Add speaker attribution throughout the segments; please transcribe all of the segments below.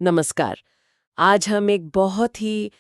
Speaker 1: नमस्कार। आज हम एक बहुत ही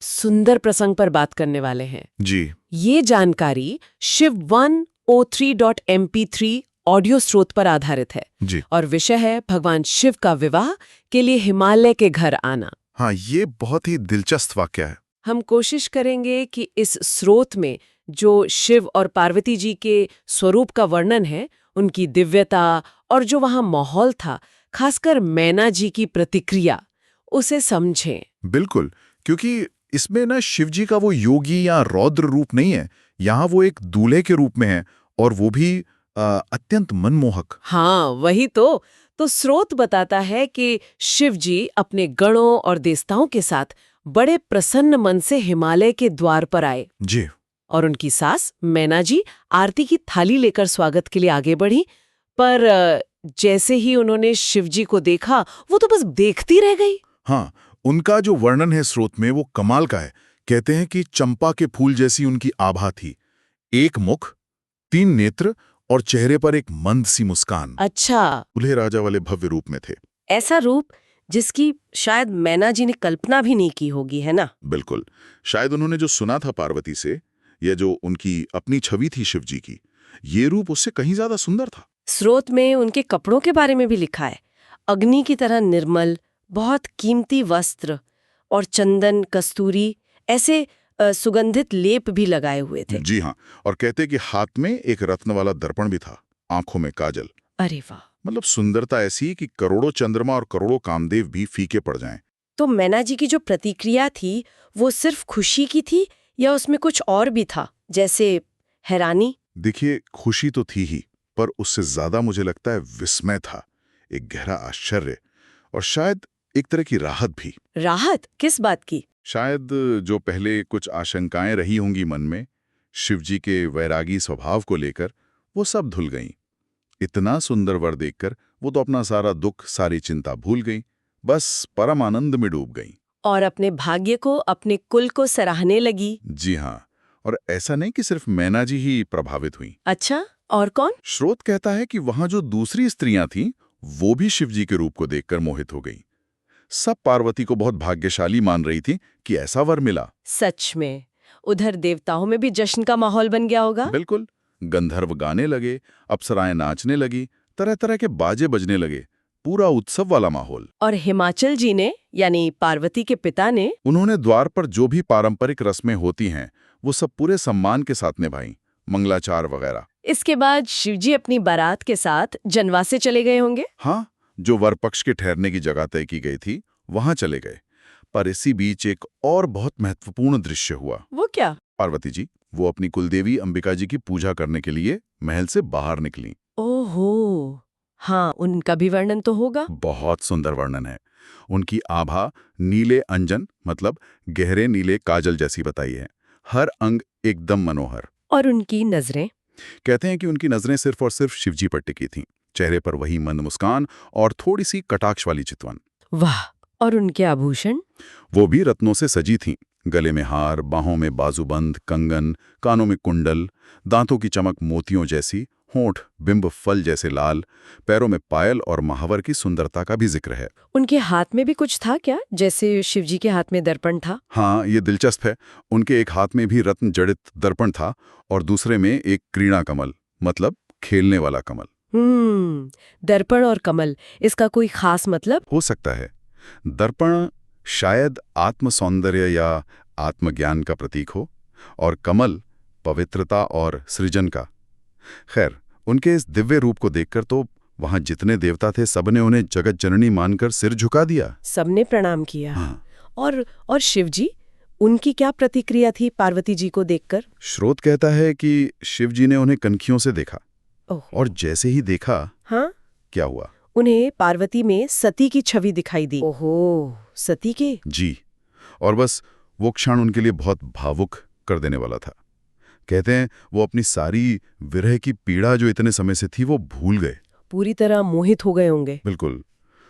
Speaker 1: सुंदर प्रसंग पर बात करने वाले हैं।
Speaker 2: जी।
Speaker 1: ये जानकारी शिव 103.mp3 ऑडियो स्रोत पर आधारित है
Speaker 2: जी।
Speaker 1: और विषय है भगवान शिव का विवाह के लिए हिमालय के घर आना।
Speaker 2: हाँ, ये बहुत ही दिलचस्प वाक्य है।
Speaker 1: हम कोशिश करेंगे कि इस स्रोत में जो शिव और पार्वती जी के स्वरूप का वर्णन है, उनकी दिव्यता और जो वहाँ माहौल था, खासकर मैना जी की प्रतिक्रिया, उसे समझें।
Speaker 2: बिल्कुल, क्योंकि इसमें ना शिव जी का वो योगी या रौद्र रूप नहीं है। यहाँ वो एक दूल्हे के रूप में है और वो भी अत्यंत मनमोहक।
Speaker 1: हाँ, वही तो स्रोत बताता है कि शिव जी अपने गणों और देवताओं के साथ बड़े प्रसन्न मन से हिमालय के द्वार पर आए
Speaker 2: जी।
Speaker 1: और उनकी सास मैना जी आरती की थाली लेकर स्वागत के लिए आगे बढ़ी। पर जैसे ही उन्होंने शिव जी को देखा, वो तो बस देखती रह गई।
Speaker 2: हाँ, उनका जो वर्णन है स्रोत में वो कमाल का है। कहते हैं कि चंपा के फूल जैसी उनकी आभा थी। एक मुख, 3 नेत्र और चेहरे पर एक मंद सी मुस्कान।
Speaker 1: अच्छा,
Speaker 2: दूल्हे राजा वाले भव्य रूप में थे।
Speaker 1: ऐसा रूप जिसकी शायद मैना जी ने कल्पना भी नहीं की होगी, है ना?
Speaker 2: बिल्कुल। शायद उन्होंने जो सुना था पार्वती से, या जो उनकी अपनी छवि थी शिव जी की, ये रूप उससे कहीं ज्यादा सुंदर था।
Speaker 1: स्रोत में उनके कपड़ों के बारे में भी लिखा है। अग्नि की तरह निर्मल, बहुत कीमती वस्त्र और चंदन, कस्तूरी ऐसे सुगंधित लेप भी लगाए हुए थे।
Speaker 2: जी हाँ, और कहते कि हाथ में एक रत्न वाला दर्पण भी था, आंखों में काजल।
Speaker 1: अरे वाह!
Speaker 2: मतलब सुंदरता ऐसी कि करोड़ों चंद्रमा और करोड़ों कामदेव भी फीके पड़ जाएं।
Speaker 1: तो मैना जी की जो प्रतिक्रिया थी, वो सिर्फ खुशी की थी या उसमें कुछ और भी था, जैसे हैरानी?
Speaker 2: देखिए, खुशी तो थी ही, पर उससे ज्यादा मुझे लगता है विस्मय था, एक गहरा आश्चर्य और शायद एक तरह की राहत भी।
Speaker 1: राहत किस बात की?
Speaker 2: शायद जो पहले कुछ आशंकाएं रही होंगी मन में, शिवजी के वैरागी स्वभाव को लेकर, वो सब धुल गईं। इतना सुंदर वर देखकर वो तो अपना सारा दुख, सारी चिंता भूल गईं, बस परम आनंद में डूब गईं।
Speaker 1: और अपने भाग्य को, अपने कुल को सराहने लगी।
Speaker 2: जी हाँ, और ऐसा नहीं कि सिर्फ मैना जी ही प्रभावित हुईं।
Speaker 1: अच्छा, और कौन?
Speaker 2: स्रोत कहता है कि वहां जो दूसरी स्त्रियां थीं, वो भी शिवजी के रूप को देखकर मोहित हो गईं। सब पार्वती को बहुत भाग्यशाली मान रही थी कि ऐसा वर मिला।
Speaker 1: सच में, उधर देवताओं में भी जश्न का माहौल बन गया होगा।
Speaker 2: बिल्कुल। गंधर्व गाने लगे, अप्सराएं नाचने लगी, तरह तरह के बाजे बजने लगे, पूरा उत्सव वाला माहौल।
Speaker 1: और हिमाचल जी ने, यानी पार्वती के पिता ने,
Speaker 2: उन्होंने द्वार पर जो भी पारंपरिक रस्में होती हैं, वो सब पूरे सम्मान के साथ निभाई, मंगलाचार वगैरह।
Speaker 1: इसके बाद शिवजी अपनी बारात के साथ जनवासे चले गए होंगे।
Speaker 2: हाँ, जो वर पक्ष के ठहरने की जगह तय की गई थी, वहां चले गए। पर इसी बीच एक और बहुत महत्वपूर्ण दृश्य हुआ।
Speaker 1: वो क्या?
Speaker 2: पार्वती जी, वो अपनी कुलदेवी अंबिका जी की पूजा करने के लिए महल से बाहर निकली।
Speaker 1: ओहो, हाँ, उनका भी वर्णन तो होगा।
Speaker 2: बहुत सुंदर वर्णन है। उनकी आभा नीले अंजन, मतलब गहरे नीले काजल जैसी बताई है। हर अंग एकदम मनोहर।
Speaker 1: और उनकी नजरें?
Speaker 2: कहते हैं कि उनकी नजरें सिर्फ और सिर्फ शिवजी पर टिकी थीं। चेहरे पर वही मंद मुस्कान और थोड़ी सी कटाक्ष वाली चितवन।
Speaker 1: वाह! और उनके आभूषण?
Speaker 2: वो भी रत्नों से सजी थीं। गले में हार, बाहों में बाजूबंद, कंगन, कानों में कुंडल, दांतों की चमक मोतियों जैसी, होंठ बिंब फल जैसे लाल, पैरों में पायल और महावर की सुंदरता का भी जिक्र है।
Speaker 1: उनके हाथ में भी कुछ था क्या, जैसे शिवजी के हाथ में दर्पण था?
Speaker 2: हाँ, ये दिलचस्प है। उनके एक हाथ में भी रत्न जड़ित दर्पण था और दूसरे में एक क्रीड़ा कमल, मतलब खेलने वाला कमल।
Speaker 1: दर्पण और कमल, इसका कोई खास मतलब?
Speaker 2: हो सकता है दर्पण शायद आत्म सौंदर्य या आत्मज्ञान का प्रतीक हो, और कमल पवित्रता और सृजन का। खैर, उनके इस दिव्य रूप को देखकर तो वहां जितने देवता थे, सबने उन्हें जगत जननी मानकर सिर झुका दिया।
Speaker 1: सबने प्रणाम किया।
Speaker 2: हाँ।
Speaker 1: और शिवजी, उनकी क्या प्रतिक्रिया थी पार्वती जी को देखकर?
Speaker 2: स्रोत कहता है कि शिवजी ने उन्हें कनखियों से देखा,
Speaker 1: ओह,
Speaker 2: और जैसे ही देखा,
Speaker 1: हाँ,
Speaker 2: क्या हुआ?
Speaker 1: उन्हें पार्वती में सती की छवि दिखाई दी। ओहो, सती के?
Speaker 2: जी, और बस वो क्षण उनके लिए बहुत भावुक कर देने वाला था। कहते हैं वो अपनी सारी विरह की पीड़ा जो इतने समय से थी, वो भूल गए।
Speaker 1: पूरी तरह मोहित हो गए होंगे।
Speaker 2: बिल्कुल,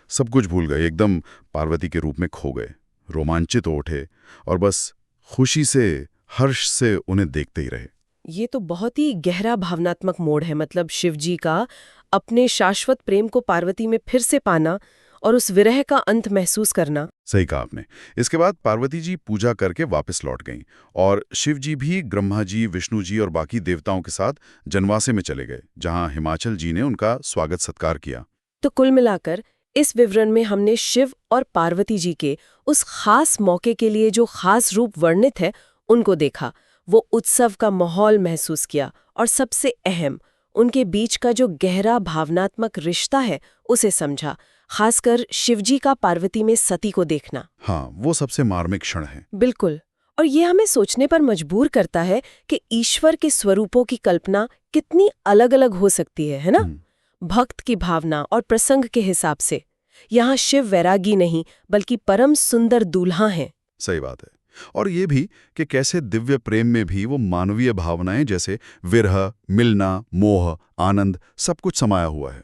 Speaker 2: सब कुछ भूल गए, एकदम पार्वती के रूप में खो गए, रोमांचित हो उठे और बस खुशी से, हर्ष से उन्हें देखते ही रहे।
Speaker 1: ये तो बहुत ही गहरा भावनात्मक मोड़ है, मतलब शिवजी का अपने शाश्वत प्रेम को पार्वती में फिर से पाना और उस विरह का अंत महसूस करना।
Speaker 2: सही कहा आपने। इसके बाद पार्वती जी पूजा करके वापस लौट गईं और शिव जी भी ब्रह्मा जी, विष्णु जी और बाकी देवताओं के साथ जनवासे में चले गए, जहां हिमाचल जी ने उनका स्वागत सत्कार किया।
Speaker 1: तो कुल मिलाकर इस विवरण में हमने शिव और पार्वती जी के उस खास मौके के लिए जो खास रूप वर्णित है उनको देखा, वो उत्सव का माहौल महसूस किया और सबसे अहम उनके बीच का जो गहरा भावनात्मक रिश्ता है उसे समझा, खासकर शिवजी का पार्वती में सती को देखना।
Speaker 2: हाँ, वो सबसे मार्मिक क्षण है।
Speaker 1: बिल्कुल। और ये हमें सोचने पर मजबूर करता है कि ईश्वर के स्वरूपों की कल्पना कितनी अलग-अलग हो सकती है ना? भक्त की भावना और प्रसंग के हिसाब से यहाँ शिव वैरागी नहीं बल्कि परम सुंदर दूल्हा हैं।
Speaker 2: सही बात है। और ये भी कि कैसे दिव्य प्रेम में भी वो मानवीय भावनाएं जैसे विरह, मिलना, मोह, आनंद सब कुछ समाया हुआ है।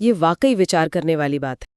Speaker 1: ये वाकई विचार करने वाली बात है।